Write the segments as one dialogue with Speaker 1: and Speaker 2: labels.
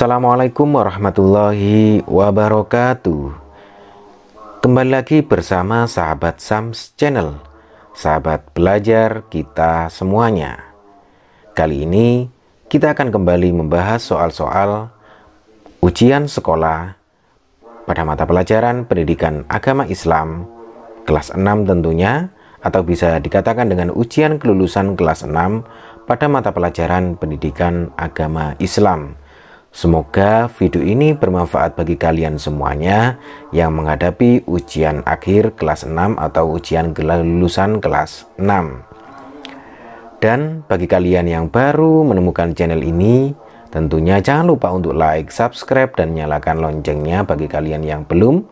Speaker 1: Assalamualaikum warahmatullahi wabarakatuh. Kembali lagi bersama sahabat Sams Channel, sahabat belajar kita semuanya. Kali ini kita akan kembali membahas soal-soal ujian sekolah pada mata pelajaran pendidikan agama Islam kelas 6 tentunya, atau bisa dikatakan dengan ujian kelulusan kelas 6 pada mata pelajaran pendidikan agama Islam. Semoga video ini bermanfaat bagi kalian semuanya yang menghadapi ujian akhir kelas 6 atau ujian kelulusan kelas 6. Dan bagi kalian yang baru menemukan channel ini, tentunya jangan lupa untuk like, subscribe, dan nyalakan loncengnya bagi kalian yang belum.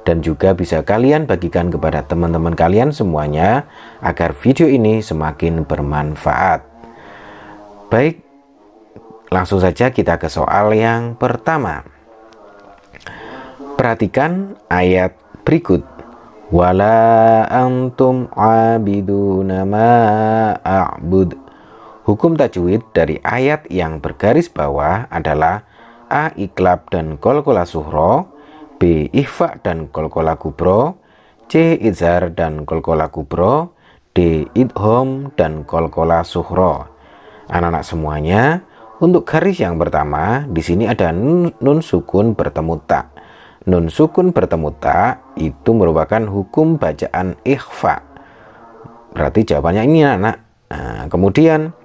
Speaker 1: Dan juga bisa kalian bagikan kepada teman-teman kalian semuanya agar video ini semakin bermanfaat. Baik, langsung saja kita ke soal yang pertama. Perhatikan ayat berikut. Wala antum abiduna ma a'bud. Hukum tajwid dari ayat yang bergaris bawah adalah A. Iklab dan qalqalah sughra, B. Ikhfa dan qalqalah kubra, C. Izhar dan qalqalah kubra, D. Idgham dan qalqalah sughra. Anak-anak semuanya, untuk garis yang pertama, di sini ada nun sukun bertemu ta. Nun sukun bertemu ta itu merupakan hukum bacaan ikhfa. Berarti jawabannya ini anak. Nah, kemudian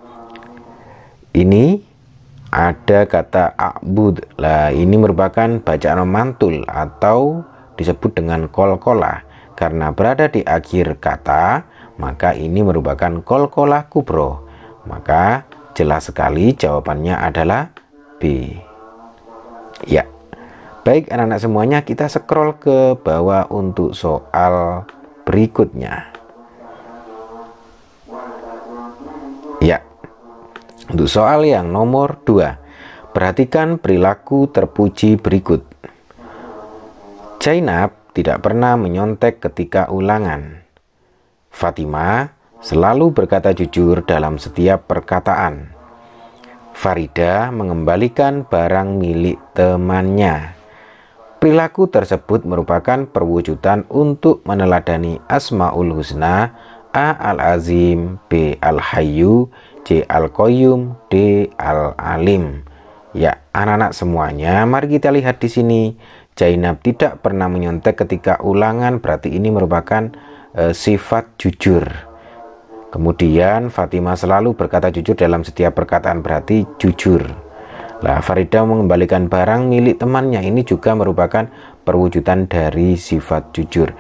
Speaker 1: ini ada kata a'bud. Lah, ini merupakan bacaan memantul atau disebut dengan qalqalah. Karena berada di akhir kata, maka ini merupakan qalqalah kubra. Maka jelas sekali jawabannya adalah B. Ya. Baik anak-anak semuanya, kita scroll ke bawah untuk soal berikutnya. Ya. Untuk soal yang nomor 2. Perhatikan perilaku terpuji berikut. Zainab tidak pernah menyontek ketika ulangan. Fatimah selalu berkata jujur dalam setiap perkataan. Farida mengembalikan barang milik temannya. Perilaku tersebut merupakan perwujudan untuk meneladani Asmaul Husna, A. Al-Azim, B. Al-Hayyu, C. Al-Qayyum, D. Al-Alim. Ya, anak-anak semuanya, mari kita lihat di sini. Zainab tidak pernah menyontek ketika ulangan, berarti ini merupakan sifat jujur. Kemudian Fatimah selalu berkata jujur dalam setiap perkataan, berarti jujur. Lah, Farida mengembalikan barang milik temannya, ini juga merupakan perwujudan dari sifat jujur.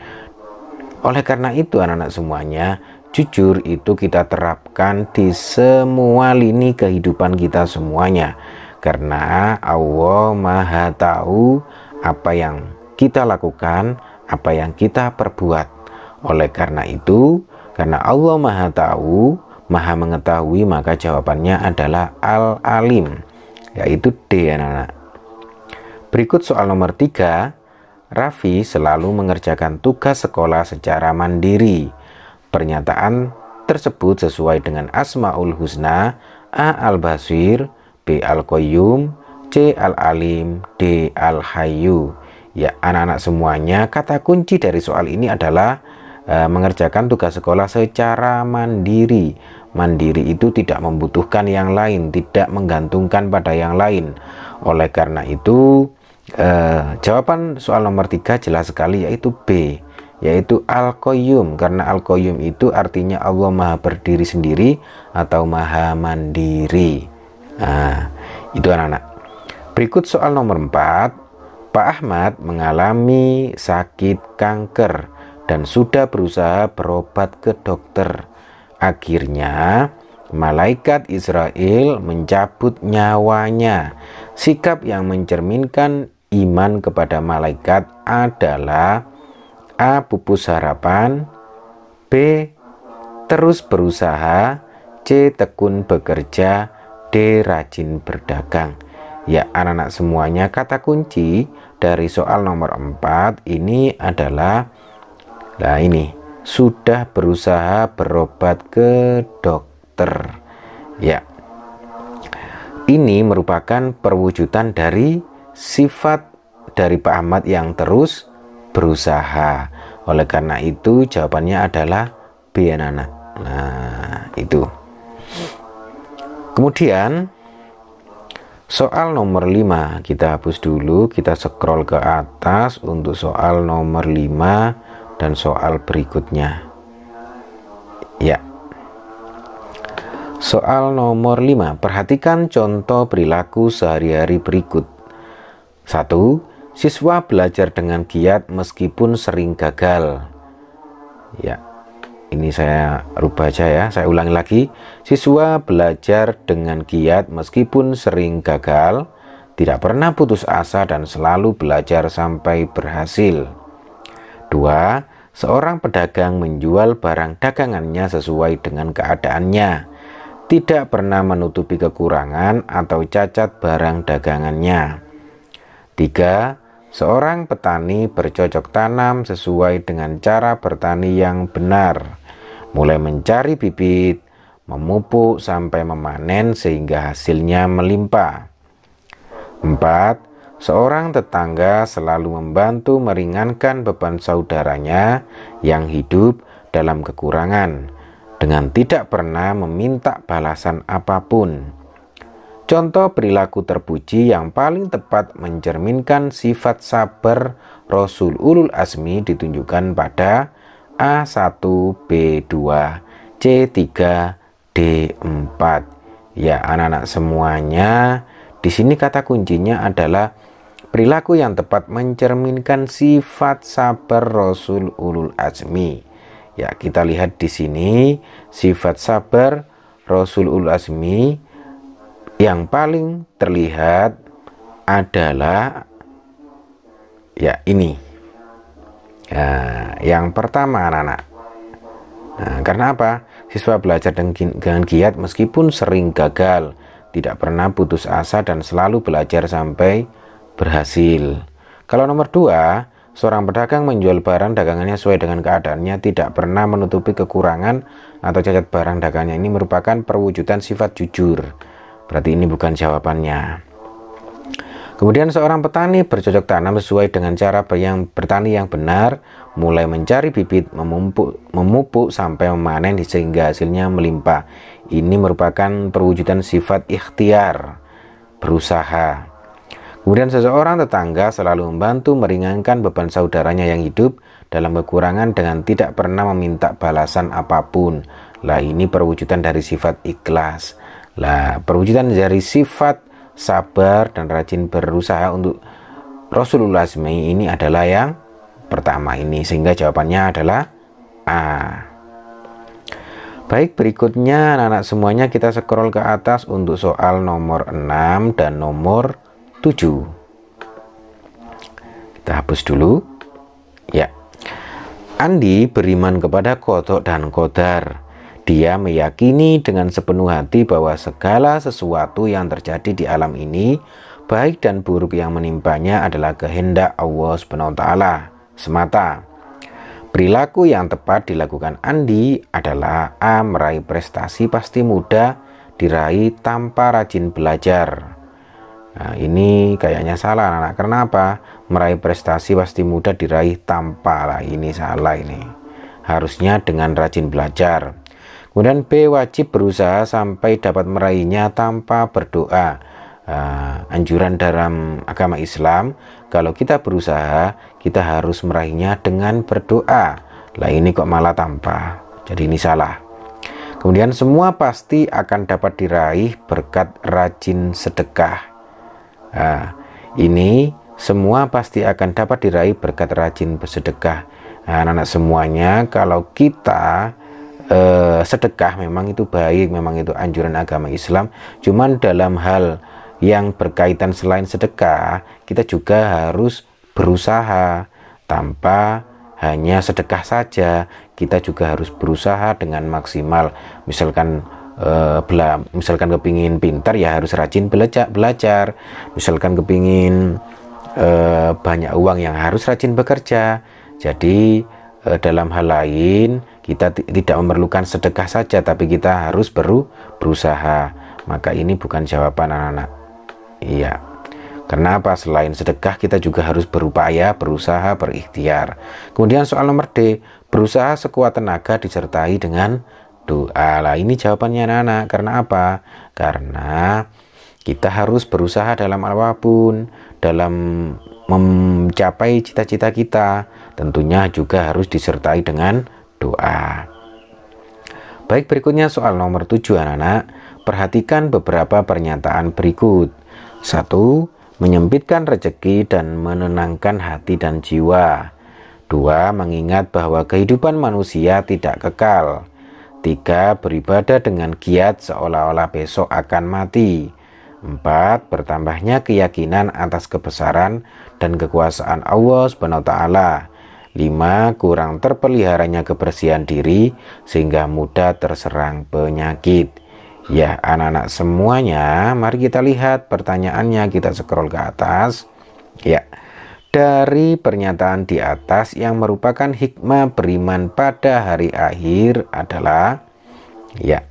Speaker 1: Oleh karena itu anak-anak semuanya, jujur itu kita terapkan di semua lini kehidupan kita semuanya. Karena Allah Maha tahu apa yang kita lakukan, apa yang kita perbuat. Oleh karena itu, karena Allah Maha tahu, Maha mengetahui, maka jawabannya adalah Al-Alim, yaitu D anak-anak. Berikut soal nomor 3. Raffi selalu mengerjakan tugas sekolah secara mandiri. Pernyataan tersebut sesuai dengan Asmaul Husna, A. Al-Basir, B. Al-Qayyum, C. Al-Alim, D. Al-Hayyu. Ya anak-anak semuanya, kata kunci dari soal ini adalah mengerjakan tugas sekolah secara mandiri. Mandiri itu tidak membutuhkan yang lain, tidak menggantungkan pada yang lain. Oleh karena itu jawaban soal nomor 3 jelas sekali, yaitu B, yaitu Al-Qayyum. Karena Al-Qayyum itu artinya Allah Maha berdiri sendiri atau Maha mandiri. Nah, itu anak-anak. Berikut soal nomor 4. Pak Ahmad mengalami sakit kanker dan sudah berusaha berobat ke dokter. Akhirnya malaikat Israel mencabut nyawanya. Sikap yang mencerminkan iman kepada malaikat adalah A. Pupus harapan, B. Terus berusaha, C. Tekun bekerja, D. Rajin berdagang. Ya anak-anak semuanya, kata kunci dari soal nomor 4 ini adalah, nah ini, sudah berusaha berobat ke dokter. Ya, Ini merupakan perwujudan dari sifat dari Pak Ahmad yang terus berusaha. Oleh karena itu jawabannya adalah B, anak-anak. Nah, itu. Kemudian soal nomor 5 kita hapus dulu, kita scroll ke atas untuk soal nomor 5 dan soal berikutnya. Ya. Soal nomor 5, perhatikan contoh perilaku sehari-hari berikut. 1. Siswa belajar dengan giat meskipun sering gagal. Ya, ini saya rubah aja ya, saya ulangi lagi. Siswa belajar dengan giat meskipun sering gagal, tidak pernah putus asa dan selalu belajar sampai berhasil. 2. Seorang pedagang menjual barang dagangannya sesuai dengan keadaannya, tidak pernah menutupi kekurangan atau cacat barang dagangannya. 3. Seorang petani bercocok tanam sesuai dengan cara bertani yang benar, mulai mencari bibit, memupuk sampai memanen sehingga hasilnya melimpah. 4. Seorang tetangga selalu membantu meringankan beban saudaranya yang hidup dalam kekurangan, dengan tidak pernah meminta balasan apapun. Contoh perilaku terpuji yang paling tepat mencerminkan sifat sabar Rasul Ulul Azmi ditunjukkan pada A1, B2, C3, D4. Ya, anak-anak semuanya, di sini kata kuncinya adalah perilaku yang tepat mencerminkan sifat sabar Rasul Ulul Azmi. Ya, kita lihat di sini sifat sabar Rasul Ulul Azmi yang paling terlihat adalah ya ini. Yang pertama, anak-anak. Karena apa? Siswa belajar dengan giat meskipun sering gagal, tidak pernah putus asa dan selalu belajar sampai berhasil. Kalau nomor 2, seorang pedagang menjual barang dagangannya sesuai dengan keadaannya, tidak pernah menutupi kekurangan atau cacat barang dagangannya. Ini merupakan perwujudan sifat jujur. Berarti ini bukan jawabannya. Kemudian seorang petani bercocok tanam sesuai dengan cara bertani yang benar, mulai mencari bibit, memupuk sampai memanen sehingga hasilnya melimpah. Ini merupakan perwujudan sifat ikhtiar, berusaha. Kemudian seseorang tetangga selalu membantu meringankan beban saudaranya yang hidup dalam kekurangan dengan tidak pernah meminta balasan apapun. Lah, ini perwujudan dari sifat ikhlas. Lah, perwujudan dari sifat sabar dan rajin berusaha untuk Rasulullah Azmi ini adalah yang pertama ini, sehingga jawabannya adalah A. Baik, berikutnya anak-anak semuanya kita scroll ke atas untuk soal nomor 6 dan nomor 7. Kita hapus dulu. Ya. Andi beriman kepada qadha dan qadar. Dia meyakini dengan sepenuh hati bahwa segala sesuatu yang terjadi di alam ini, baik dan buruk yang menimpanya adalah kehendak Allah SWT semata. Perilaku yang tepat dilakukan Andi adalah A. Meraih prestasi pasti mudah diraih tanpa rajin belajar. Nah, ini kayaknya salah, anak. Kenapa? Meraih prestasi pasti mudah diraih tanpa, lah ini salah ini. Harusnya dengan rajin belajar. Kemudian B. Wajib berusaha sampai dapat meraihnya tanpa berdoa. Anjuran dalam agama Islam, kalau kita berusaha, kita harus meraihnya dengan berdoa. Lah ini kok malah tanpa. Jadi ini salah. Kemudian semua pasti akan dapat diraih berkat rajin sedekah. Ini semua pasti akan dapat diraih berkat rajin bersedekah. Anak-anak semuanya, kalau kita sedekah memang itu baik, memang itu anjuran agama Islam. Cuman dalam hal yang berkaitan selain sedekah, kita juga harus berusaha. Tanpa hanya sedekah saja, kita juga harus berusaha dengan maksimal. Misalkan kepingin pintar, ya harus rajin belajar. Misalkan kepingin banyak uang, yang harus rajin bekerja. Jadi dalam hal lain kita tidak memerlukan sedekah saja, tapi kita harus berusaha. maka ini bukan jawaban anak-anak. Iya. Kenapa? Selain sedekah kita juga harus berupaya, berusaha, berikhtiar. Kemudian soal nomor D, berusaha sekuat tenaga disertai dengan doa. Lah ini jawabannya anak-anak. Karena apa? Karena kita harus berusaha dalam apapun, dalam mencapai cita-cita kita. Tentunya juga harus disertai dengan doa. Baik, berikutnya soal nomor 7 anak-anak. Perhatikan beberapa pernyataan berikut. 1. Menyempitkan rezeki dan menenangkan hati dan jiwa. 2. Mengingat bahwa kehidupan manusia tidak kekal. 3. Beribadah dengan giat seolah-olah besok akan mati. 4. Bertambahnya keyakinan atas kebesaran dan kekuasaan Allah SWT. 5. Kurang terpeliharanya kebersihan diri sehingga mudah terserang penyakit. Ya anak-anak semuanya, mari kita lihat pertanyaannya, kita scroll ke atas. Ya, dari pernyataan di atas yang merupakan hikmah beriman pada hari akhir adalah, ya,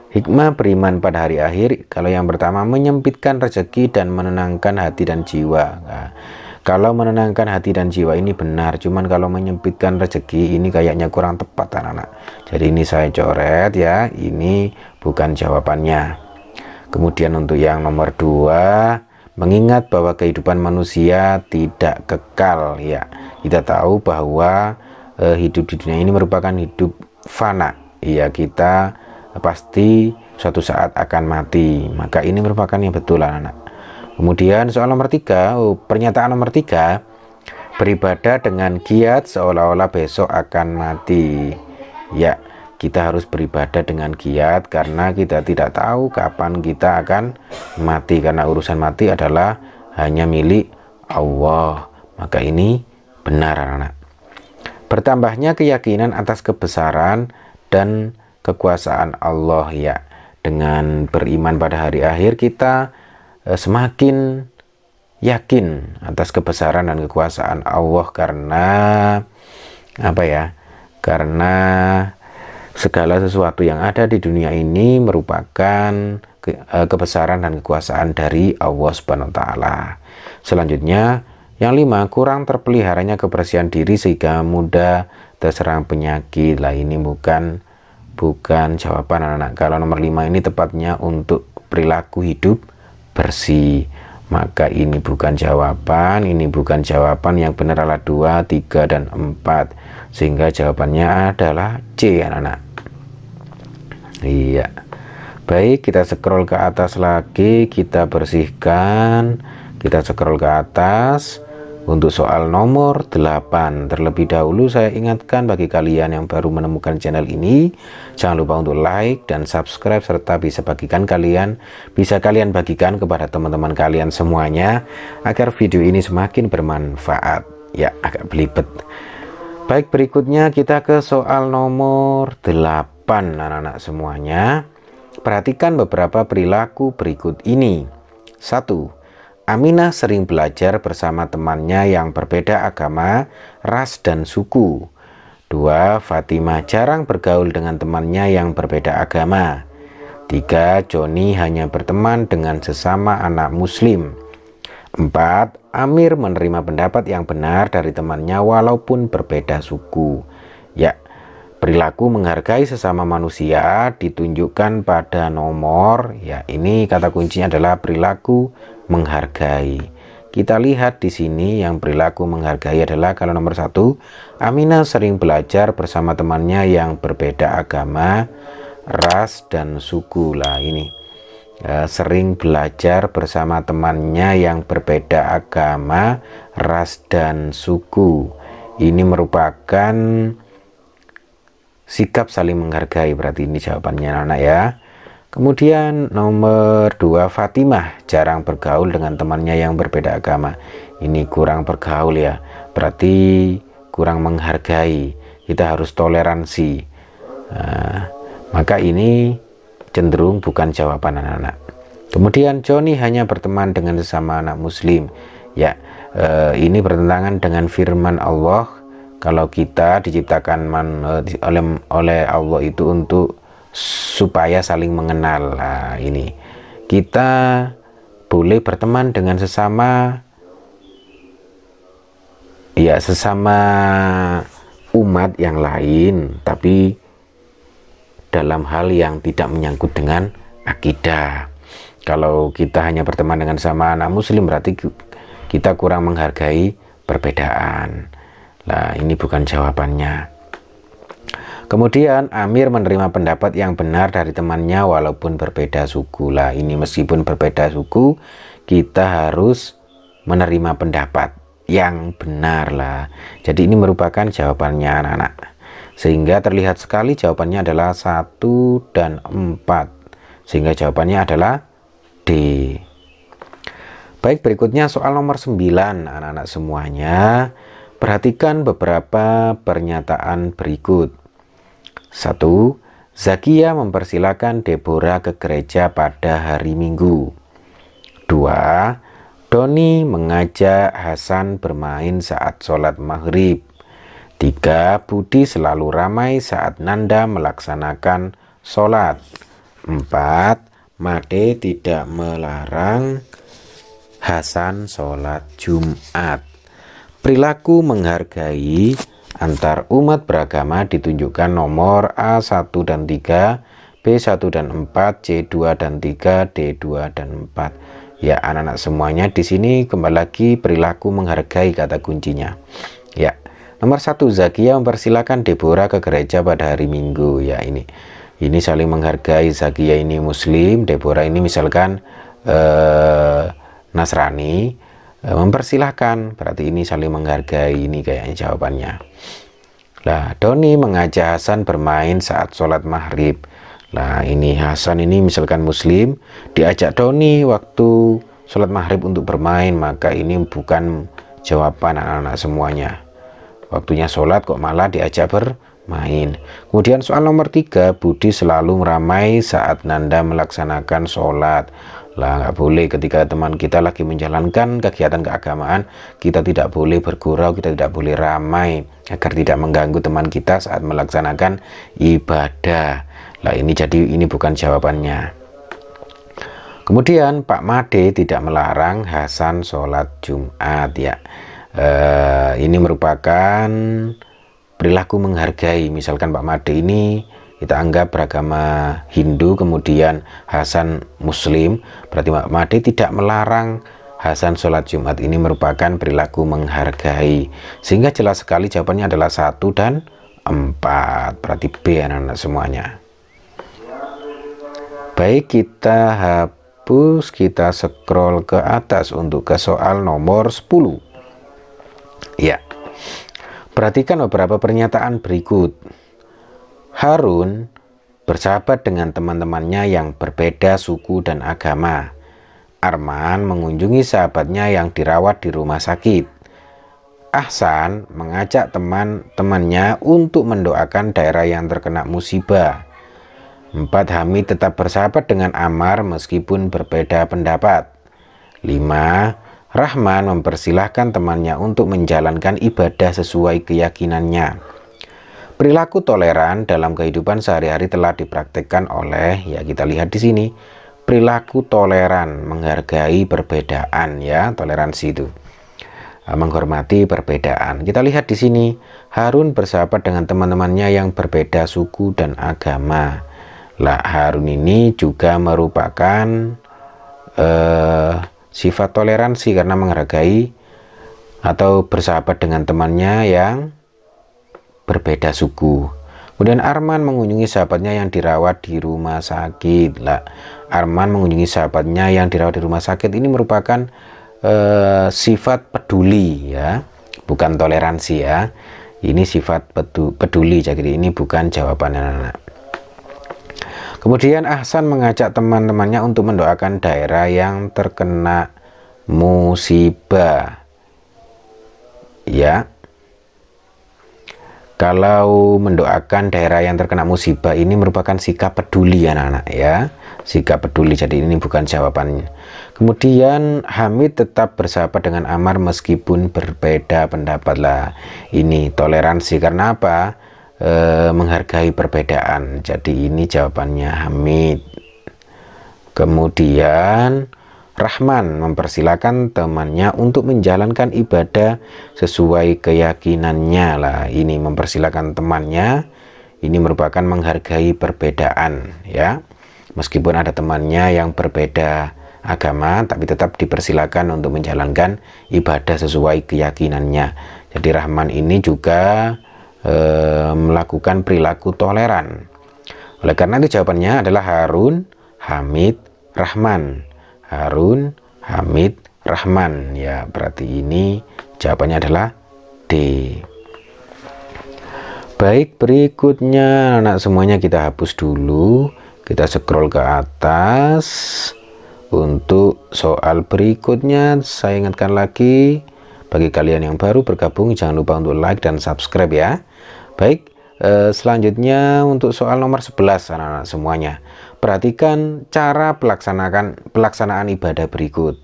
Speaker 1: hikmah beriman pada hari akhir. Kalau yang pertama, menyempitkan rezeki dan menenangkan hati dan jiwa. Nah, kalau menenangkan hati dan jiwa ini benar, cuman kalau menyempitkan rezeki ini kayaknya kurang tepat anak-anak. Jadi ini saya coret ya, ini bukan jawabannya. Kemudian untuk yang nomor 2, mengingat bahwa kehidupan manusia tidak kekal. Ya, kita tahu bahwa hidup di dunia ini merupakan hidup fana. Ya, kita pasti suatu saat akan mati. Maka ini merupakan yang betul anak-anak. Kemudian soal nomor 3, pernyataan nomor 3, beribadah dengan giat seolah-olah besok akan mati. Ya, kita harus beribadah dengan giat karena kita tidak tahu kapan kita akan mati, karena urusan mati adalah hanya milik Allah. Maka ini benar anak-anak. Bertambahnya keyakinan atas kebesaran dan kekuasaan Allah. Ya, dengan beriman pada hari akhir kita semakin yakin atas kebesaran dan kekuasaan Allah, karena apa ya? Karena segala sesuatu yang ada di dunia ini merupakan kebesaran dan kekuasaan dari Allah Subhanahu wa taala. Selanjutnya, yang 5, kurang terpeliharanya kebersihan diri sehingga mudah terserang penyakit. Lah ini bukan jawaban anak-anak. Kalau nomor 5 ini tepatnya untuk perilaku hidup bersih, maka ini bukan jawaban. Ini bukan jawaban. Yang benar adalah 2, 3, dan 4, sehingga jawabannya adalah C anak-anak. Iya, baik, kita scroll ke atas lagi, kita bersihkan, kita scroll ke atas. Untuk soal nomor 8, terlebih dahulu saya ingatkan bagi kalian yang baru menemukan channel ini, jangan lupa untuk like dan subscribe, serta bisa kalian bagikan kepada teman-teman kalian semuanya agar video ini semakin bermanfaat. Ya, agak belibet. Baik, berikutnya kita ke soal nomor 8 anak-anak semuanya. Perhatikan beberapa perilaku berikut ini. 1. Aminah sering belajar bersama temannya yang berbeda agama, ras, dan suku. 2. Fatimah jarang bergaul dengan temannya yang berbeda agama. 3. Joni hanya berteman dengan sesama anak muslim. 4. Amir menerima pendapat yang benar dari temannya walaupun berbeda suku. Ya, perilaku menghargai sesama manusia ditunjukkan pada nomor, ya ini kata kuncinya adalah perilaku menghargai. Kita lihat di sini yang perilaku menghargai adalah kalau nomor 1, Aminah sering belajar bersama temannya yang berbeda agama, ras, dan suku. Lah ini sering belajar bersama temannya yang berbeda agama, ras, dan suku. Ini merupakan sikap saling menghargai, berarti ini jawabannya anak ya. Kemudian nomor 2, Fatimah jarang bergaul dengan temannya yang berbeda agama. Ini kurang bergaul ya, berarti kurang menghargai. Kita harus toleransi. Maka ini cenderung bukan jawaban anak-anak. Kemudian Joni hanya berteman dengan sesama anak muslim. Ya, ini bertentangan dengan firman Allah. Kalau kita diciptakan oleh Allah itu untuk supaya saling mengenal. Nah, ini kita boleh berteman dengan sesama umat yang lain, tapi dalam hal yang tidak menyangkut dengan akidah. Kalau kita hanya berteman dengan sama anak muslim, berarti kita kurang menghargai perbedaan. Nah, ini bukan jawabannya. Kemudian Amir menerima pendapat yang benar dari temannya walaupun berbeda suku. Lah, ini meskipun berbeda suku, kita harus menerima pendapat yang benar lah. Jadi ini merupakan jawabannya anak-anak. Sehingga terlihat sekali jawabannya adalah 1 dan 4. Sehingga jawabannya adalah D. Baik, berikutnya soal nomor 9 anak-anak semuanya. Perhatikan beberapa pernyataan berikut. 1. Zakia mempersilahkan Deborah ke gereja pada hari Minggu. 2. Doni mengajak Hasan bermain saat sholat maghrib. 3. Budi selalu ramai saat Nanda melaksanakan sholat. 4. Made tidak melarang Hasan sholat Jumat. Perilaku menghargai antar umat beragama ditunjukkan nomor A1 dan 3, B1 dan 4, C2 dan 3, D2 dan 4. Ya, anak-anak semuanya di sini kembali lagi perilaku menghargai kata kuncinya. Ya, nomor 1, Zakia mempersilahkan Deborah ke gereja pada hari Minggu. Ya, ini saling menghargai. Zakia ini muslim, Deborah ini misalkan Nasrani, mempersilahkan, berarti ini saling menghargai. Ini kayaknya jawabannya. Lah, Doni mengajak Hasan bermain saat sholat maghrib. Lah, ini Hasan ini misalkan muslim, diajak Doni waktu sholat maghrib untuk bermain, maka ini bukan jawaban anak-anak semuanya. Waktunya sholat kok malah diajak bermain. Kemudian soal nomor 3, Budi selalu meramai saat Nanda melaksanakan sholat. Lah, nggak boleh ketika teman kita lagi menjalankan kegiatan keagamaan, kita tidak boleh bergurau, kita tidak boleh ramai agar tidak mengganggu teman kita saat melaksanakan ibadah. Lah, ini bukan jawabannya. Kemudian Pak Made tidak melarang Hasan sholat Jumat. Ya, ini merupakan perilaku menghargai. Misalkan Pak Made ini kita anggap beragama Hindu, kemudian Hasan muslim, berarti Pak Made tidak melarang Hasan sholat Jumat. Ini merupakan perilaku menghargai. Sehingga jelas sekali jawabannya adalah 1 dan 4. Berarti B anak-anak semuanya. Baik, kita hapus, kita scroll ke atas untuk ke soal nomor 10. Ya, perhatikan beberapa pernyataan berikut. Harun bersahabat dengan teman-temannya yang berbeda suku dan agama. Arman mengunjungi sahabatnya yang dirawat di rumah sakit. Ahsan mengajak teman-temannya untuk mendoakan daerah yang terkena musibah. 4. Hamid tetap bersahabat dengan Ammar meskipun berbeda pendapat. 5. Rahman mempersilahkan temannya untuk menjalankan ibadah sesuai keyakinannya. Perilaku toleran dalam kehidupan sehari-hari telah dipraktikkan oleh, ya kita lihat di sini, perilaku toleran, menghargai perbedaan, ya, toleransi itu. Menghormati perbedaan. Kita lihat di sini, Harun bersahabat dengan teman-temannya yang berbeda suku dan agama. Lah, Harun ini juga merupakan sifat toleransi karena menghargai atau bersahabat dengan temannya yang berbeda suku. Kemudian Arman mengunjungi sahabatnya yang dirawat di rumah sakit. Lah, Arman mengunjungi sahabatnya yang dirawat di rumah sakit ini merupakan sifat peduli, ya, bukan toleransi, ya. Ini sifat peduli. Jadi ini bukan jawaban anak-anak. Kemudian Ahsan mengajak teman-temannya untuk mendoakan daerah yang terkena musibah. Ya, kalau mendoakan daerah yang terkena musibah ini merupakan sikap peduli anak-anak, ya, sikap peduli. Jadi ini bukan jawabannya. Kemudian Hamid tetap bersahabat dengan Ammar meskipun berbeda pendapat. Lah, ini toleransi karena apa? menghargai perbedaan. Jadi ini jawabannya Hamid. Kemudian Rahman mempersilahkan temannya untuk menjalankan ibadah sesuai keyakinannya. Lah, ini mempersilahkan temannya, ini merupakan menghargai perbedaan ya. Meskipun ada temannya yang berbeda agama, tapi tetap dipersilakan untuk menjalankan ibadah sesuai keyakinannya. Jadi Rahman ini juga melakukan perilaku toleran. Oleh karena itu jawabannya adalah Harun, Hamid, Rahman. Harun, Hamid, Rahman. Ya, berarti ini jawabannya adalah D. Baik, berikutnya anak semuanya kita hapus dulu. Kita scroll ke atas. Untuk soal berikutnya saya ingatkan lagi, bagi kalian yang baru bergabung jangan lupa untuk like dan subscribe ya. Baik, selanjutnya untuk soal nomor 11 anak-anak semuanya. Perhatikan cara pelaksanaan ibadah berikut.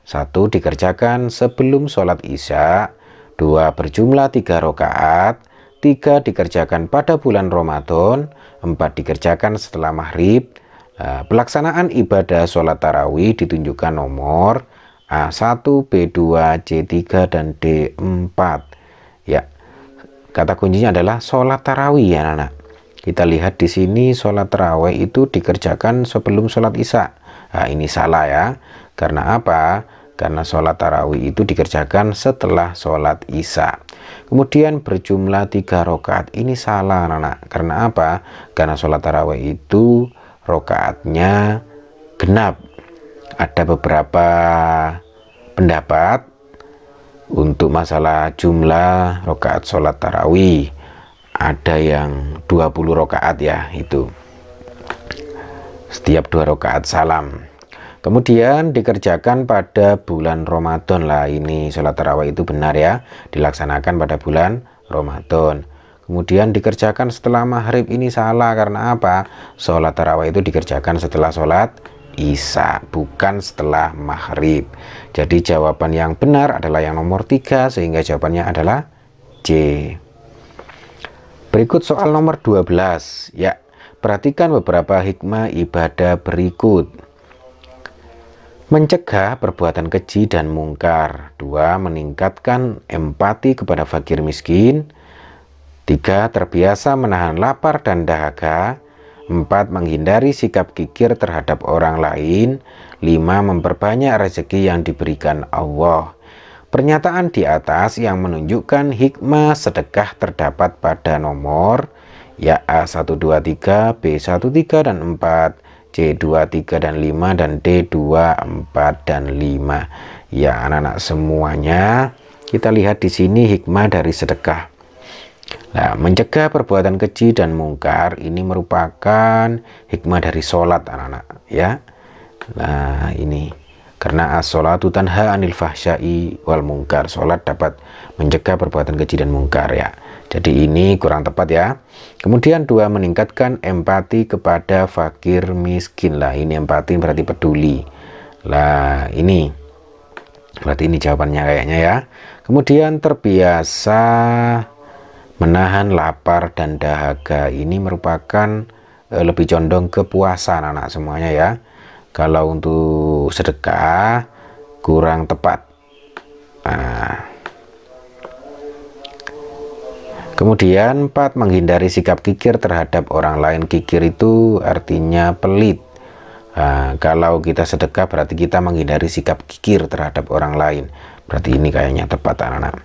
Speaker 1: 1. Dikerjakan sebelum sholat isya. 2. Berjumlah 3 rakaat. 3. Dikerjakan pada bulan Ramadan. 4. Dikerjakan setelah maghrib. Pelaksanaan ibadah sholat tarawih ditunjukkan nomor A1, B2, C3, dan D4. Ya, kata kuncinya adalah sholat tarawih ya anak-anak. Kita lihat di sini sholat tarawih itu dikerjakan sebelum sholat isya. Nah, ini salah ya. Karena apa? Karena sholat tarawih itu dikerjakan setelah sholat isya. Kemudian berjumlah 3 rakaat. Ini salah anak-anak. Karena apa? Karena sholat tarawih itu rakaatnya genap. Ada beberapa pendapat untuk masalah jumlah rakaat sholat tarawih. Ada yang 20 rakaat ya, itu setiap 2 rakaat salam. Kemudian dikerjakan pada bulan Ramadan. Lah, ini sholat tarawih itu benar ya, dilaksanakan pada bulan Ramadan. Kemudian dikerjakan setelah maghrib, ini salah. Karena apa? Sholat tarawih itu dikerjakan setelah sholat isya, bukan setelah maghrib. Jadi jawaban yang benar adalah yang nomor 3, sehingga jawabannya adalah C. Berikut soal nomor 12 ya. Perhatikan beberapa hikmah ibadah berikut. Mencegah perbuatan keji dan mungkar. 2. Meningkatkan empati kepada fakir miskin. 3. Terbiasa menahan lapar dan dahaga. 4. Menghindari sikap kikir terhadap orang lain. 5. Memperbanyak rezeki yang diberikan Allah. Pernyataan di atas yang menunjukkan hikmah sedekah terdapat pada nomor ya A123, B13 dan 4, C23 dan 5, dan D24 dan 5. Ya anak-anak semuanya, kita lihat di sini hikmah dari sedekah. Nah, mencegah perbuatan keji dan mungkar ini merupakan hikmah dari sholat anak-anak ya. Nah, ini karena as-sholatu tanha anil fahsyai wal mungkar. Sholat dapat mencegah perbuatan keji dan mungkar ya. Jadi ini kurang tepat ya. Kemudian 2. Meningkatkan empati kepada fakir miskin. Lah, ini empati berarti peduli. Lah, ini berarti ini jawabannya kayaknya ya. Kemudian terbiasa menahan lapar dan dahaga. Ini merupakan lebih condong ke puasa anak-anak semuanya ya. Kalau untuk sedekah kurang tepat. Nah, kemudian 4. Menghindari sikap kikir terhadap orang lain. Kikir itu artinya pelit. Nah, kalau kita sedekah berarti kita menghindari sikap kikir terhadap orang lain. Berarti ini kayaknya tepat anak-anak.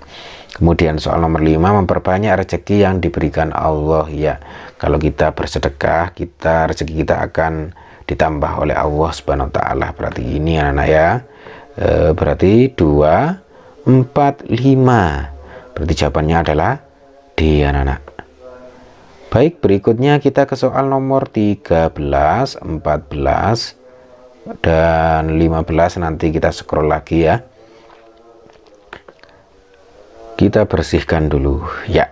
Speaker 1: Kemudian soal nomor 5. Memperbanyak rezeki yang diberikan Allah. Ya, kalau kita bersedekah, rezeki kita akan ditambah oleh Allah Subhanahu wa ta'ala. Berarti ini anak-anak ya. Berarti 2, 4, 5. Berarti jawabannya adalah D anak-anak. Baik, berikutnya kita ke soal nomor 13, 14 dan 15. Nanti kita scroll lagi ya. Kita bersihkan dulu ya.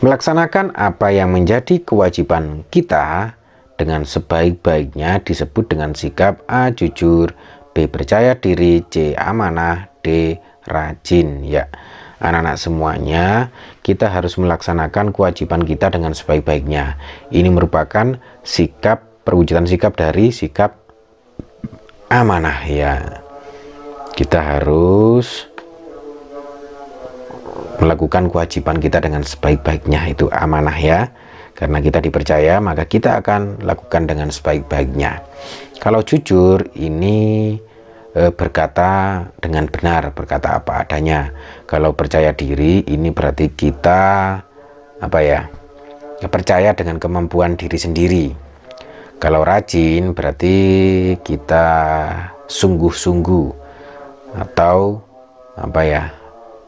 Speaker 1: Melaksanakan apa yang menjadi kewajiban kita dengan sebaik-baiknya disebut dengan sikap A. Jujur, B. Percaya diri, C. Amanah, D. Rajin ya. Anak-anak semuanya, kita harus melaksanakan kewajiban kita dengan sebaik-baiknya. Ini merupakan perwujudan sikap dari sikap amanah ya. Kita harus melakukan kewajiban kita dengan sebaik-baiknya, itu amanah ya. Karena kita dipercaya, maka kita akan lakukan dengan sebaik-baiknya. Kalau jujur, ini berkata dengan benar, berkata apa adanya. Kalau percaya diri, ini berarti kita percaya dengan kemampuan diri sendiri. Kalau rajin, berarti kita sungguh-sungguh atau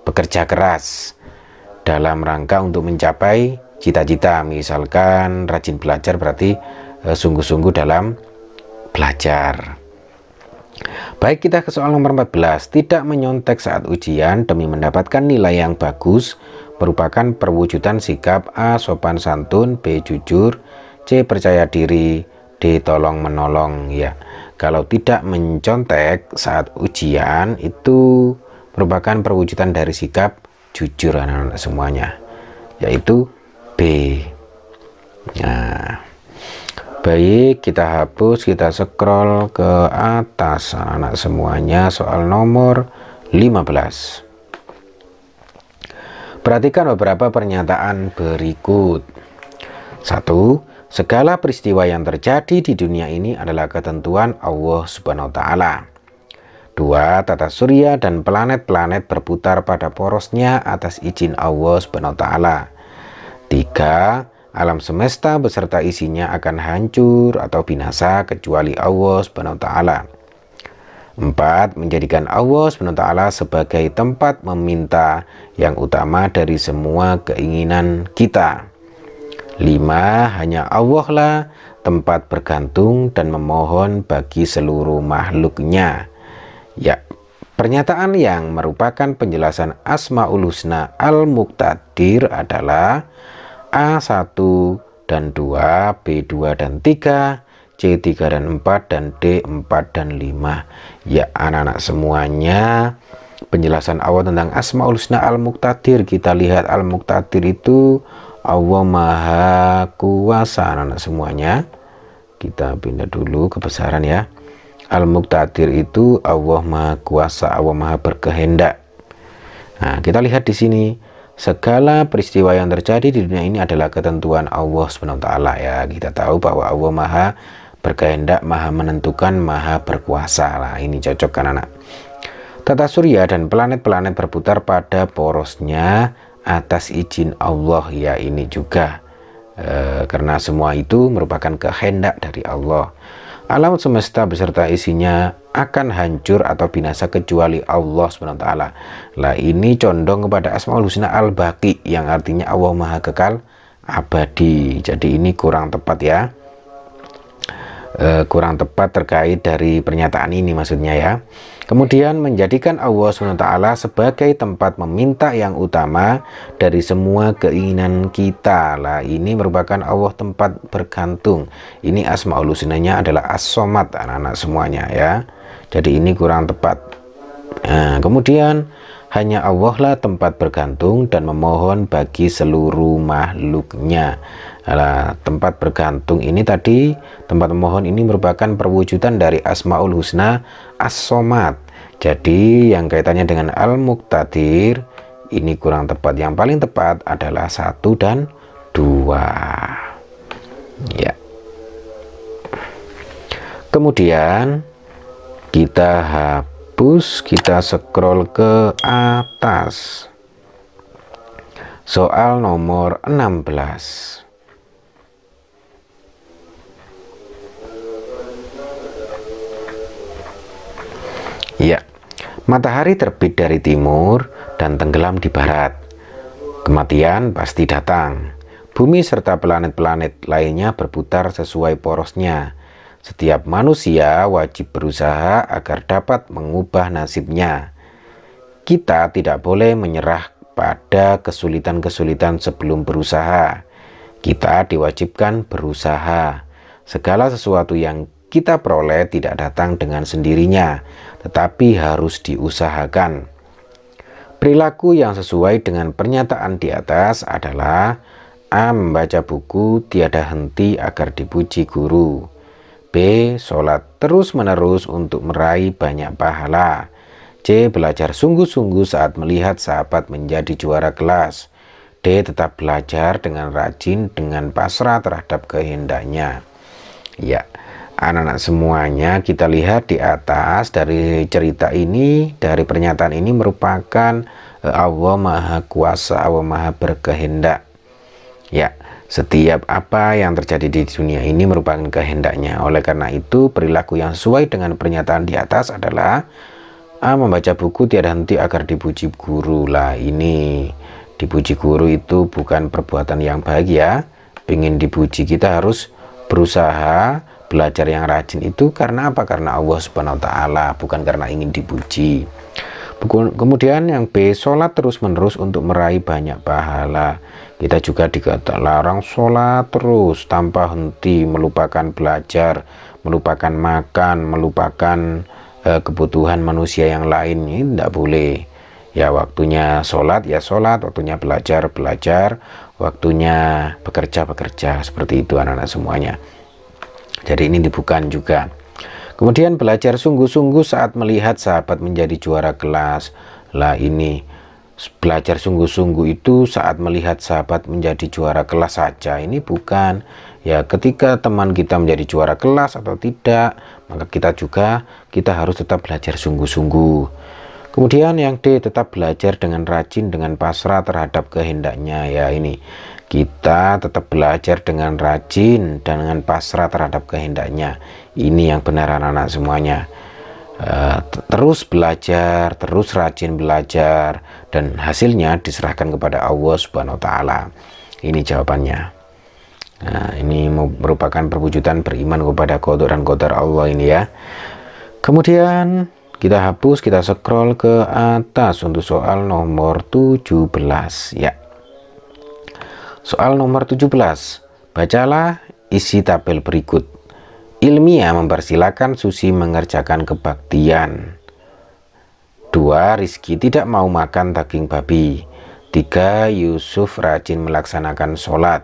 Speaker 1: bekerja keras dalam rangka untuk mencapai cita-cita. Misalkan rajin belajar, berarti sungguh-sungguh dalam belajar. Baik, kita ke soal nomor 14. Tidak menyontek saat ujian demi mendapatkan nilai yang bagus merupakan perwujudan sikap A. Sopan santun, B. Jujur, C. Percaya diri, D. Tolong menolong ya. Kalau tidak mencontek saat ujian itu merupakan perwujudan dari sikap jujur anak-anak semuanya, yaitu B. Nah, baik, kita hapus, kita scroll ke atas anak semuanya, soal nomor 15. Perhatikan beberapa pernyataan berikut. 1. Segala peristiwa yang terjadi di dunia ini adalah ketentuan Allah Subhanahu wa Ta'ala. 2. Tata surya dan planet-planet berputar pada porosnya atas izin Allah Subhanahu wa Ta'ala. 3. Alam semesta beserta isinya akan hancur atau binasa kecuali Allah Subhanahu wa Ta'ala. 4. Menjadikan Allah Subhanahu wa Ta'ala sebagai tempat meminta yang utama dari semua keinginan kita. 5. Hanya Allah lah tempat bergantung dan memohon bagi seluruh makhluknya. Ya, pernyataan yang merupakan penjelasan Asmaul Husna Al-Muqtadir adalah A1 dan 2, B2 dan 3, C3 dan 4, dan D4 dan 5. Ya anak-anak semuanya, penjelasan awal tentang Asmaul Husna Al-Muqtadir. Kita lihat Al-Muqtadir itu Allah Maha Kuasa anak-anak semuanya. Kita pindah dulu kebesaran ya. Al-Muqtadir itu Allah Maha Kuasa, Allah Maha berkehendak. Nah, kita lihat di sini. Segala peristiwa yang terjadi di dunia ini adalah ketentuan Allah SWT ya. Kita tahu bahwa Allah Maha berkehendak, Maha menentukan, Maha berkuasa lah. Ini cocok kan anak. Tata surya dan planet-planet berputar pada porosnya atas izin Allah ya. Ini juga karena semua itu merupakan kehendak dari Allah. Alam semesta beserta isinya akan hancur atau binasa kecuali Allah SWT. Lah ini condong kepada Asmaul Husna Al-Baqi yang artinya Allah Maha Kekal abadi. Jadi ini kurang tepat ya. Kurang tepat terkait dari pernyataan ini maksudnya ya. Kemudian menjadikan Allah SWT sebagai tempat meminta yang utama dari semua keinginan kita. Lah ini merupakan Allah tempat bergantung. Ini Asmaul Husnanya adalah As-Somad anak-anak semuanya ya. Jadi ini kurang tepat. Nah, kemudian hanya Allah lah tempat bergantung dan memohon bagi seluruh makhluknya. Nah, tempat bergantung ini tadi, tempat memohon ini merupakan perwujudan dari Asmaul Husna As-Somad. Jadi yang kaitannya dengan Al-Muqtadir ini kurang tepat. Yang paling tepat adalah 1 dan 2 ya. Kemudian kita hapus, kita scroll ke atas. Soal nomor 16. Ya, matahari terbit dari timur dan tenggelam di barat. Kematian pasti datang. Bumi serta planet-planet lainnya berputar sesuai porosnya. Setiap manusia wajib berusaha agar dapat mengubah nasibnya. Kita tidak boleh menyerah pada kesulitan-kesulitan sebelum berusaha. Kita diwajibkan berusaha. Segala sesuatu yang kita peroleh tidak datang dengan sendirinya, tetapi harus diusahakan. Perilaku yang sesuai dengan pernyataan di atas adalah: A. Membaca buku tiada henti agar dipuji guru. B. Sholat terus-menerus untuk meraih banyak pahala. C. Belajar sungguh-sungguh saat melihat sahabat menjadi juara kelas. D. Tetap belajar dengan rajin dengan pasrah terhadap kehendaknya. Ya, anak-anak semuanya, kita lihat di atas dari cerita ini, dari pernyataan ini merupakan Allah Maha Kuasa, Allah Maha Berkehendak. Ya, setiap apa yang terjadi di dunia ini merupakan kehendaknya. Oleh karena itu, perilaku yang sesuai dengan pernyataan di atas adalah: A. Membaca buku tiada henti agar dipuji guru. Lah, ini dipuji guru itu bukan perbuatan yang baik ya. Pengen dipuji, kita harus berusaha belajar yang rajin itu karena apa? Karena Allah Subhanahu wa Ta'ala, bukan karena ingin dipuji. Kemudian yang B, sholat terus-menerus untuk meraih banyak pahala. Kita juga dilarang sholat terus tanpa henti, melupakan belajar, melupakan makan, melupakan kebutuhan manusia yang lain. Ini tidak boleh. Ya, waktunya sholat ya sholat, waktunya belajar belajar, waktunya bekerja bekerja. Seperti itu anak-anak semuanya. Jadi ini bukan juga. Kemudian belajar sungguh-sungguh saat melihat sahabat menjadi juara kelas. Lah, ini belajar sungguh-sungguh itu saat melihat sahabat menjadi juara kelas saja. Ini bukan. Ya, ketika teman kita menjadi juara kelas atau tidak, maka kita harus tetap belajar sungguh-sungguh. Kemudian yang D, tetap belajar dengan rajin dengan pasrah terhadap kehendaknya. Ya, ini kita tetap belajar dengan rajin dan dengan pasrah terhadap kehendaknya. Ini yang benar anak-anak semuanya. Terus belajar, terus rajin belajar, dan hasilnya diserahkan kepada Allah Subhanahu wa Ta'ala. Ini jawabannya. Nah, ini merupakan perwujudan beriman kepada qadar dan qadar Allah ini ya. Kemudian kita hapus, kita scroll ke atas untuk soal nomor 17 ya. Soal nomor 17. Bacalah isi tabel berikut. Ilmiah mempersilahkan Susi mengerjakan kebaktian. 2. Rizky tidak mau makan daging babi. 3. Yusuf rajin melaksanakan sholat.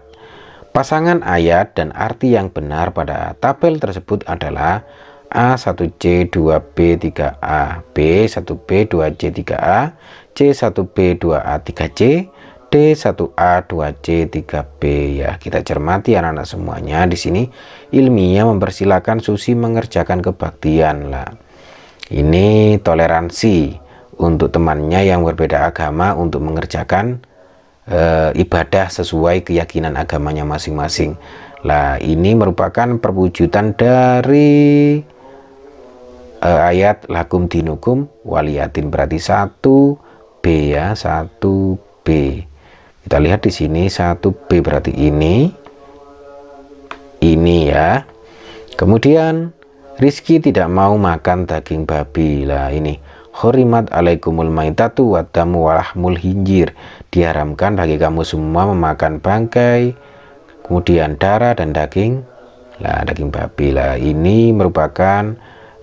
Speaker 1: Pasangan ayat dan arti yang benar pada tabel tersebut adalah A 1C 2B 3A, B 1B 2C 3A, C 1B 2A 3C, D 1A 2C 3B. Ya, kita cermati anak-anak semuanya. Di sini ilmiah mempersilahkan Susi mengerjakan kebaktian. Lah, ini toleransi untuk temannya yang berbeda agama untuk mengerjakan ibadah sesuai keyakinan agamanya masing-masing. Lah, ini merupakan perwujudan dari ayat lakum dinukum waliyatin, berarti 1B ya, 1B. Kita lihat di sini 1B berarti ini ya. Kemudian Rizky tidak mau makan daging babi. Lah, ini hurimat alaikumul maitatu wadamu walahmul hinjir, diharamkan bagi kamu semua memakan bangkai, kemudian darah dan daging. Lah, daging babi. Lah, ini merupakan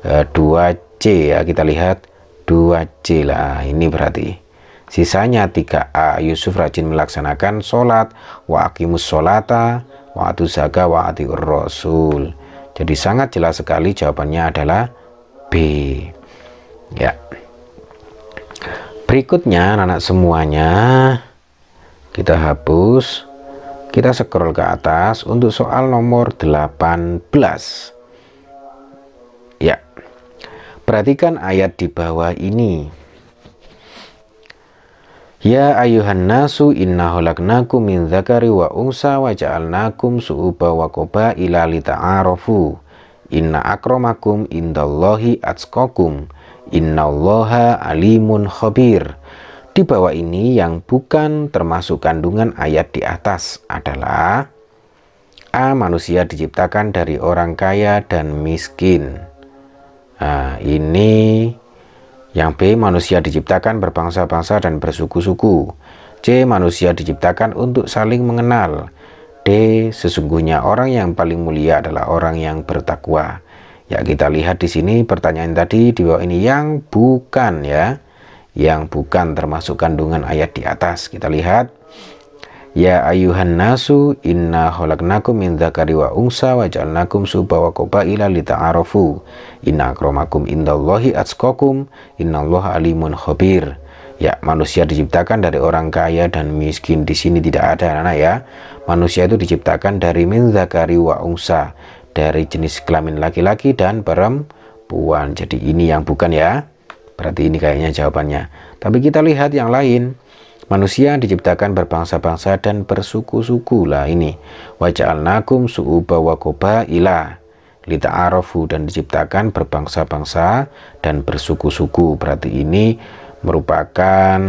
Speaker 1: 2C ya, kita lihat 2C. Lah, ini berarti sisanya 3A. Yusuf rajin melaksanakan sholat, wa aqimus sholata wa atu zakat wa atiur rasul. Jadi sangat jelas sekali jawabannya adalah B ya. Berikutnya anak-anak semuanya, kita hapus, kita scroll ke atas untuk soal nomor 18 ya. Perhatikan ayat di bawah ini. Ya ayuhan nasu inna khalaqnakum min dzakari wa unsa wa ja'alnakum su'uba wa qabaila lita'arafu. Inna akramakum indallahi atqakum. Innallaha alimun khabir. Di bawah ini yang bukan termasuk kandungan ayat di atas adalah A. Manusia diciptakan dari orang kaya dan miskin. Nah, ini yang B. Manusia diciptakan berbangsa-bangsa dan bersuku-suku. C. Manusia diciptakan untuk saling mengenal. D. Sesungguhnya orang yang paling mulia adalah orang yang bertakwa. Ya, kita lihat di sini pertanyaan tadi di bawah ini yang bukan ya. yang bukan termasuk kandungan ayat di atas. Kita lihat, ya ayuhan nasu inna khalaqnakum min dzakari wa unsa wa ja'alnakum syu'uban wa qabaila lita'arafu inna akramakum indallahi atqakum innallaha alimun khabir. Ya, manusia diciptakan dari orang kaya dan miskin. Di sini tidak ada anak ya. Manusia itu diciptakan dari min dzakari wa unsa, dari jenis kelamin laki-laki dan perempuan. Jadi ini yang bukan ya. Berarti ini kayaknya jawabannya. Tapi kita lihat yang lain. Manusia diciptakan berbangsa-bangsa dan bersuku-suku. Lah ini, wa ja'alnakum syu'uban wa qabaila lita'arafu, dan diciptakan berbangsa-bangsa dan bersuku-suku. Berarti ini merupakan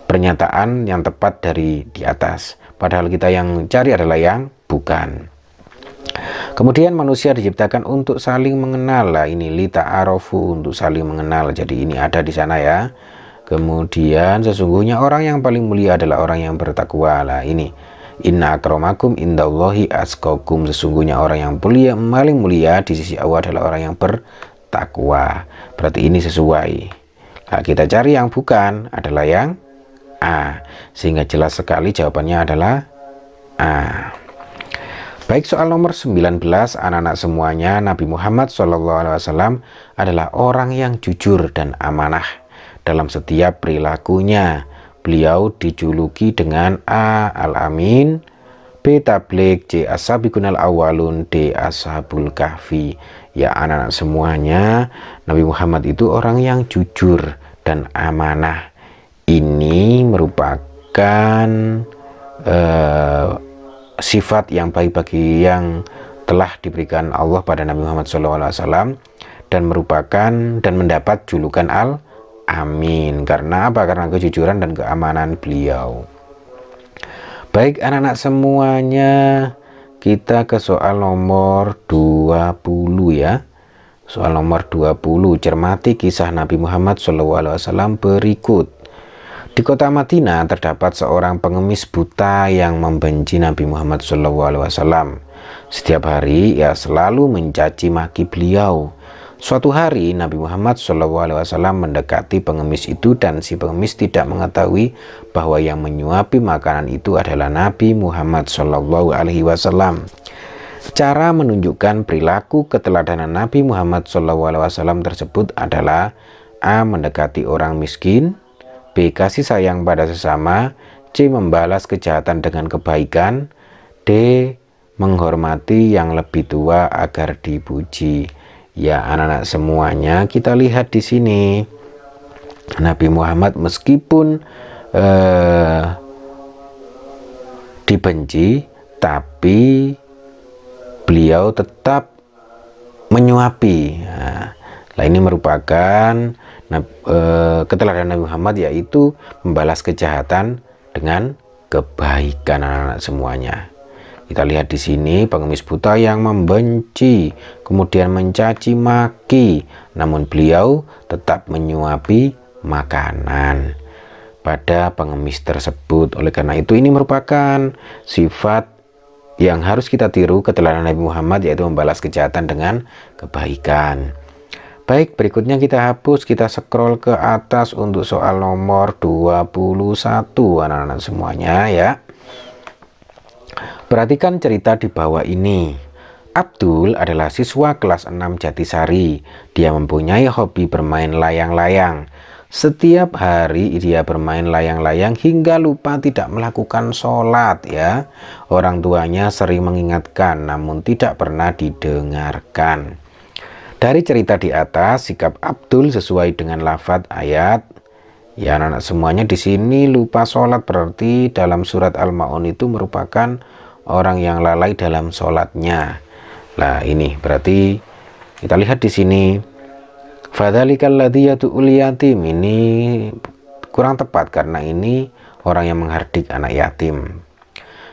Speaker 1: pernyataan yang tepat dari di atas. Padahal kita yang cari adalah yang bukan. Kemudian manusia diciptakan untuk saling mengenal. Lah ini lita'arafu, untuk saling mengenal. Jadi ini ada di sana ya. Kemudian sesungguhnya orang yang paling mulia adalah orang yang bertakwa. Lah ini, inna akramakum indallahi atqakum, sesungguhnya orang yang paling mulia di sisi Allah adalah orang yang bertakwa. Berarti ini sesuai. Nah, kita cari yang bukan adalah yang A, sehingga jelas sekali jawabannya adalah A. Baik, soal nomor 19, anak-anak semuanya, Nabi Muhammad SAW adalah orang yang jujur dan amanah dalam setiap perilakunya. Beliau dijuluki dengan A, Al-Amin, B, Tabligh, C, As-Sabiqunal Awwalun, D, Ashabul Kahfi. Ya anak-anak semuanya, Nabi Muhammad itu orang yang jujur dan amanah. Ini merupakan sifat yang baik bagi yang telah diberikan Allah pada Nabi Muhammad SAW, dan merupakan dan mendapat julukan Al-Amin. Karena apa? Karena kejujuran dan keamanan beliau. Baik anak-anak semuanya, kita ke soal nomor 20 ya. Soal nomor 20, cermati kisah Nabi Muhammad SAW berikut. Di kota Madinah terdapat seorang pengemis buta yang membenci Nabi Muhammad SAW. Setiap hari ia selalu mencaci maki beliau. Suatu hari Nabi Muhammad SAW mendekati pengemis itu, dan si pengemis tidak mengetahui bahwa yang menyuapi makanan itu adalah Nabi Muhammad SAW. Cara menunjukkan perilaku keteladanan Nabi Muhammad SAW tersebut adalah A, mendekati orang miskin, B, kasih sayang pada sesama, C, membalas kejahatan dengan kebaikan, D, menghormati yang lebih tua agar dipuji. Ya anak-anak semuanya, kita lihat di sini Nabi Muhammad meskipun dibenci, tapi beliau tetap menyuapi. Nah, ini merupakan keteladanan Nabi Muhammad, yaitu membalas kejahatan dengan kebaikan anak-anak semuanya. Kita lihat di sini pengemis buta yang membenci, kemudian mencaci maki, namun beliau tetap menyuapi makanan pada pengemis tersebut. Oleh karena itu ini merupakan sifat yang harus kita tiru, keteladanan Nabi Muhammad, yaitu membalas kejahatan dengan kebaikan. Baik, berikutnya kita hapus, kita scroll ke atas untuk soal nomor 21 anak-anak semuanya ya. Perhatikan cerita di bawah ini. Abdul adalah siswa kelas 6 Jatisari. Dia mempunyai hobi bermain layang-layang. Setiap hari dia bermain layang-layang hingga lupa tidak melakukan sholat ya. Orang tuanya sering mengingatkan, namun tidak pernah didengarkan. Dari cerita di atas, sikap Abdul sesuai dengan lafadz ayat. Ya anak-anak semuanya, di sini lupa sholat berarti dalam surat Al-Ma'un itu merupakan orang yang lalai dalam sholatnya. Nah ini berarti kita lihat di sini, fadzalikal ladzi yad'ul yatim, ini kurang tepat karena ini orang yang menghardik anak yatim.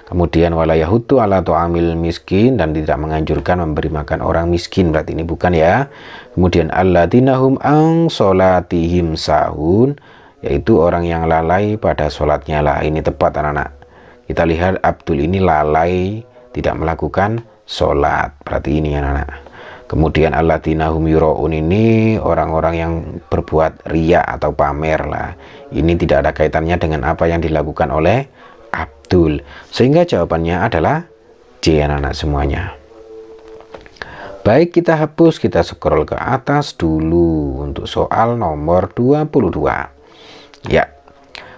Speaker 1: Kemudian wala yahutu ala tu'amil miskin, dan tidak menganjurkan memberi makan orang miskin, berarti ini bukan ya. Kemudian alladzina hum an sholatihim sahun, yaitu orang yang lalai pada sholatnya. Lah ini tepat anak-anak. Kita lihat Abdul ini lalai tidak melakukan sholat, berarti ini anak-anak. Kemudian alladzina hum yuraun ini orang-orang yang berbuat riya atau pamer lah. Ini tidak ada kaitannya dengan apa yang dilakukan oleh Abdul. Sehingga jawabannya adalah C, anak-anak semuanya. Baik, kita hapus, kita scroll ke atas dulu untuk soal nomor 22. Ya,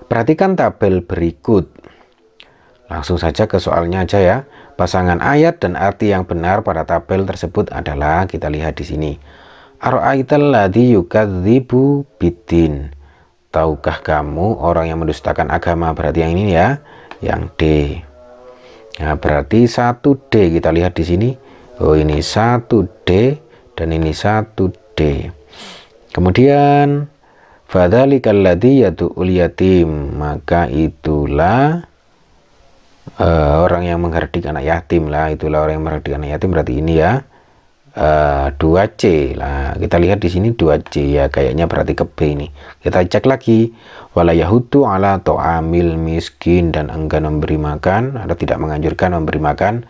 Speaker 1: perhatikan tabel berikut. Langsung saja ke soalnya aja ya. Pasangan ayat dan arti yang benar pada tabel tersebut adalah, kita lihat di sini. Ara'aital ladzi yukadzibu biddin. Tahukah kamu orang yang mendustakan agama? Berarti yang ini ya, yang D. Nah, berarti 1D kita lihat di sini. Oh, ini 1D dan ini 1D. Kemudian fadzalikal ladzi yad'ul yatim, maka itulah orang yang menghardik anak yatim lah, itulah orang yang menghardik anak yatim, berarti ini ya 2C lah. Kita lihat di sini 2C ya, kayaknya berarti ke B ini. Kita cek lagi, wala yahudu ala ta'amil miskin, dan enggan memberi makan atau tidak menganjurkan memberi makan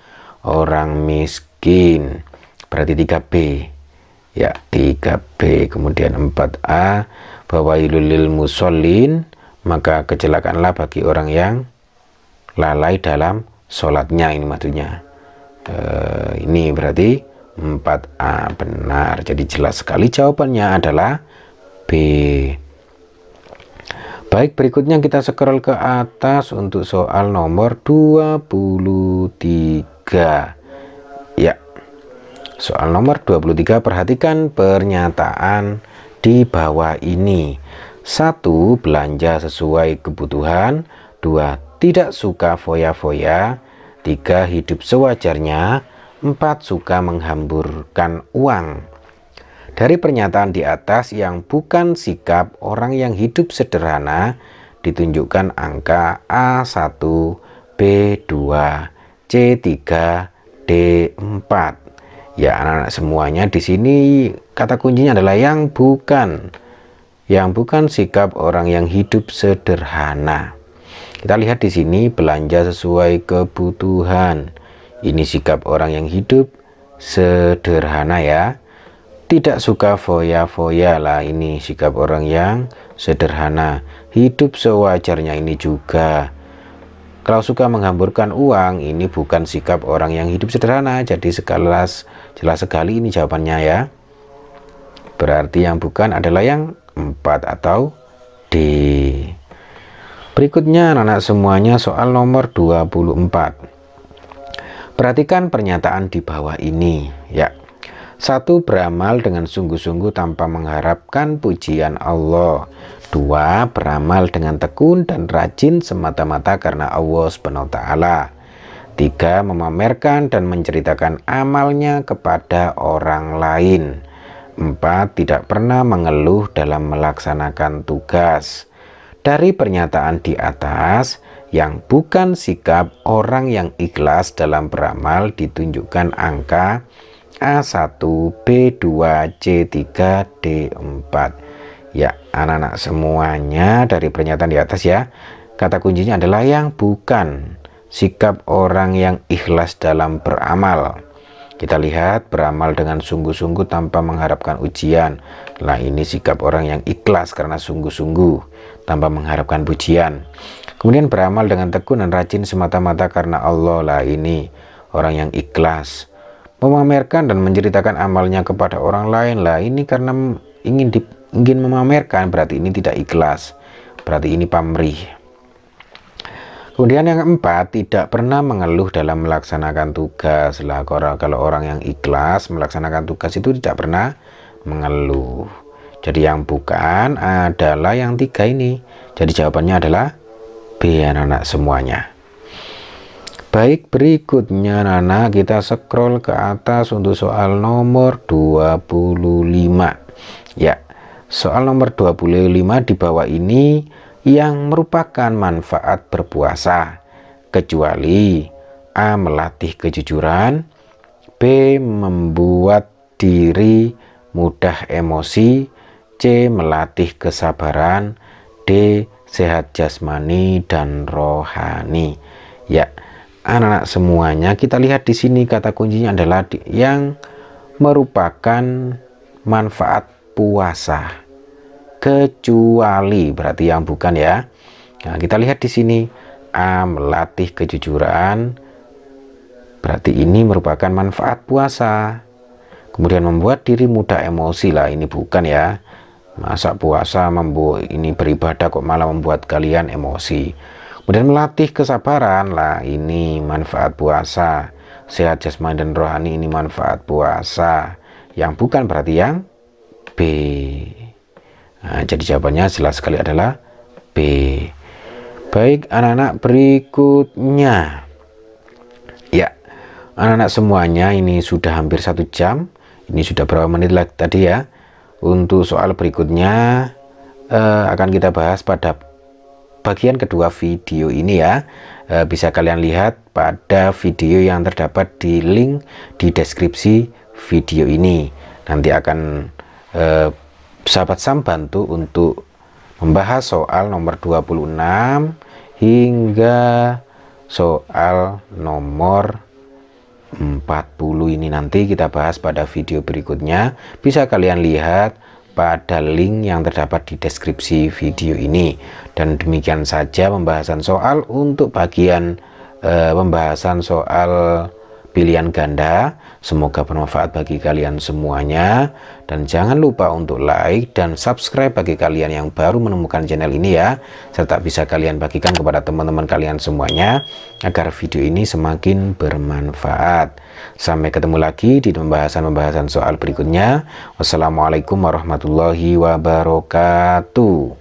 Speaker 1: orang miskin, berarti 3B ya, 3B. Kemudian 4A, fawailul lil musallin, maka kecelakaanlah bagi orang yang lalai dalam sholatnya, ini maksudnya. Ini berarti 4A benar. Jadi jelas sekali jawabannya adalah B. Baik, berikutnya kita scroll ke atas untuk soal nomor 23. Ya, soal nomor 23, perhatikan pernyataan di bawah ini. 1. Belanja sesuai kebutuhan. 2. Tidak suka foya-foya. 3. Hidup sewajarnya. 4. Suka menghamburkan uang. Dari pernyataan di atas yang bukan sikap orang yang hidup sederhana, ditunjukkan angka A1, B2, C3, D4. Ya, anak-anak semuanya, di sini kata kuncinya adalah yang bukan. Yang bukan sikap orang yang hidup sederhana. Kita lihat di sini, belanja sesuai kebutuhan. Ini sikap orang yang hidup sederhana ya. Tidak suka foya-foya lah, ini sikap orang yang sederhana. Hidup sewajarnya, ini juga. Kalau suka menghamburkan uang, ini bukan sikap orang yang hidup sederhana. Jadi jelas sekali ini jawabannya ya. Berarti yang bukan adalah yang 4 atau D. Berikutnya anak-anak semuanya soal nomor 24. Perhatikan pernyataan di bawah ini ya. 1. Beramal dengan sungguh-sungguh tanpa mengharapkan pujian Allah. 2. Beramal dengan tekun dan rajin semata-mata karena Allah SWT. 3. Memamerkan dan menceritakan amalnya kepada orang lain. 4. Tidak pernah mengeluh dalam melaksanakan tugas. Dari pernyataan di atas, yang bukan sikap orang yang ikhlas dalam beramal ditunjukkan angka A1, B2, C3, D4. Ya, anak-anak semuanya, dari pernyataan di atas ya, kata kuncinya adalah yang bukan sikap orang yang ikhlas dalam beramal. Kita lihat, beramal dengan sungguh-sungguh tanpa mengharapkan ujian. Nah, ini sikap orang yang ikhlas karena sungguh-sungguh tanpa mengharapkan pujian. Kemudian beramal dengan tekun dan rajin semata-mata karena Allah. Lah, ini orang yang ikhlas. Memamerkan dan menceritakan amalnya kepada orang lain. Lah, ini karena ingin memamerkan, berarti ini tidak ikhlas. Berarti ini pamrih. Kemudian yang keempat, tidak pernah mengeluh dalam melaksanakan tugas. Lah, kalau orang yang ikhlas melaksanakan tugas itu tidak pernah mengeluh. Jadi yang bukan adalah yang 3 ini. Jadi jawabannya adalah B, anak-anak semuanya. Baik, berikutnya anak-anak kita scroll ke atas untuk soal nomor 25. Ya, soal nomor 25 di bawah ini yang merupakan manfaat berpuasa, kecuali A. Melatih kejujuran, B. Membuat diri mudah emosi, C. Melatih kesabaran, D. Sehat jasmani dan rohani. Ya, anak-anak semuanya, kita lihat di sini kata kuncinya adalah yang merupakan manfaat puasa, kecuali berarti yang bukan ya. Nah, kita lihat di sini A. Melatih kejujuran, berarti ini merupakan manfaat puasa. Kemudian membuat diri mudah emosi, lah ini bukan ya. Masa puasa membuat ini beribadah kok malah membuat kalian emosi. Kemudian melatih kesabaran, lah ini manfaat puasa. Sehat jasmani dan rohani, ini manfaat puasa. Yang bukan berarti yang B. Nah, jadi jawabannya jelas sekali adalah B. Baik anak-anak, berikutnya ya, anak-anak semuanya ini sudah hampir 1 jam. Ini sudah berapa menit lagi tadi ya. Untuk soal berikutnya akan kita bahas pada bagian kedua video ini ya. Bisa kalian lihat pada video yang terdapat di link di deskripsi video ini. Nanti akan sahabat Sam bantu untuk membahas soal nomor 26 hingga soal nomor 40 ini nanti kita bahas pada video berikutnya. Bisa kalian lihat pada link yang terdapat di deskripsi video ini. Dan demikian saja pembahasan soal untuk bagian pembahasan soal pilihan ganda. Semoga bermanfaat bagi kalian semuanya, dan jangan lupa untuk like dan subscribe bagi kalian yang baru menemukan channel ini ya, serta bisa kalian bagikan kepada teman-teman kalian semuanya agar video ini semakin bermanfaat. Sampai ketemu lagi di pembahasan soal berikutnya. Wassalamualaikum warahmatullahi wabarakatuh.